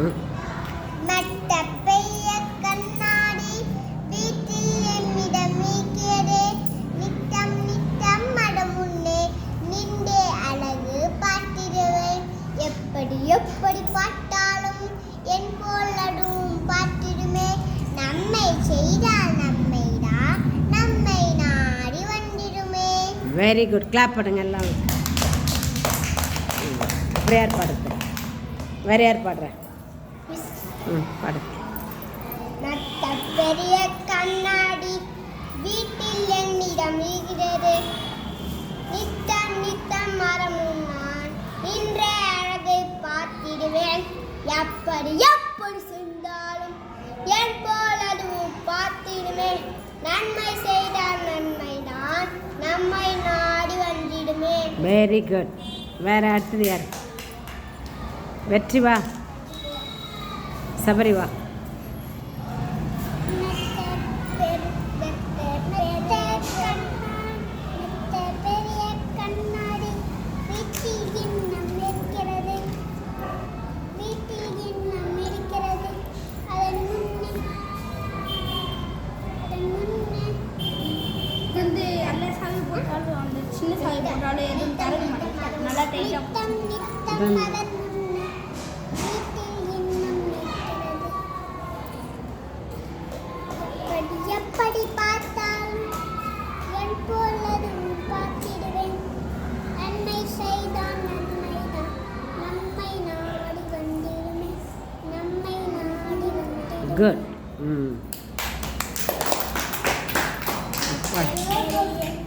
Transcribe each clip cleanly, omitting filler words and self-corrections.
மெத்த பெரிய கண்ணாடி வீட்டில் என்னிடம் இருக்கிறது. நித்தம் நித்தம் மடம் முன்னே நின்றே அழகு பார்த்திடுவேன். எப்படி எப்படி பார்த்தாலும் என் போல் அதுவும் பார்த்திடுமே. நம்மை செய்தால் நம்மைதான் நம்மை நாடி வந்திடுமே. Very good. கிளாப் பண்ணுங்க எல்லாம். அப்புறம் யார் பாடுறது? வேறு யார் பாடுற? பாடு. நட்ட பெரிய கண்ணாடி வீட்டில் என்னிடம் இருக்கிறது. நித்தம் நித்தம் மரம் நான் இன்றே அழகை பார்த்திடுவேன். எப்படி எப்படி சென்றாலும் என் போல் அதுவும் பார்த்திடுமே. நன்மை செய்தால் நன்மை தான் நம்மை நாடி வந்திடுமே. Very good. வேற அடுத்தது யார்? வெற்றி வா. சபரி வா. சின்ன சாவி போட்டாலும் எதுவும் தரவே மாட்டேன். நல்லா டைட்டாக எப்படி பார்த்தாலும் என் போலது பார்த்திடுவேன். நன்மை செய்தால் நன்மைதான் நம்மை நாடி வந்திடுமே. நம்மை நாடி வந்திடுமே. குட்.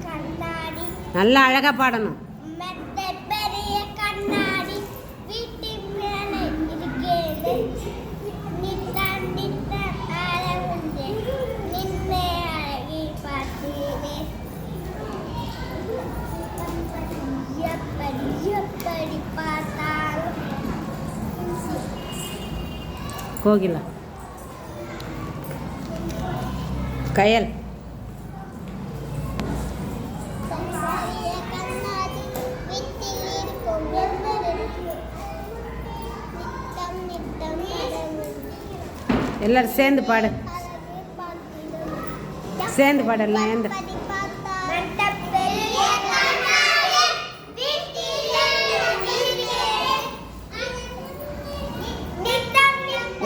கண்ணாடி நல்லா அழகா பாடணும். மெத்த பெரிய கண்ணாடி வீட்டின் மேலே இருக்கிறது. நித்தம் நித்தம் அழகுண்டே நின்மே அழகி பார்த்திடுவே. எப்படி எப்படி பார்த்தாலும் கோகிலா. கயல். எல்லாரும் சேர்ந்து பாடு. சேர்ந்து பாடலாம். ஏந்த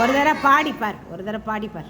ஒரு தடவை பாடிப்பார்.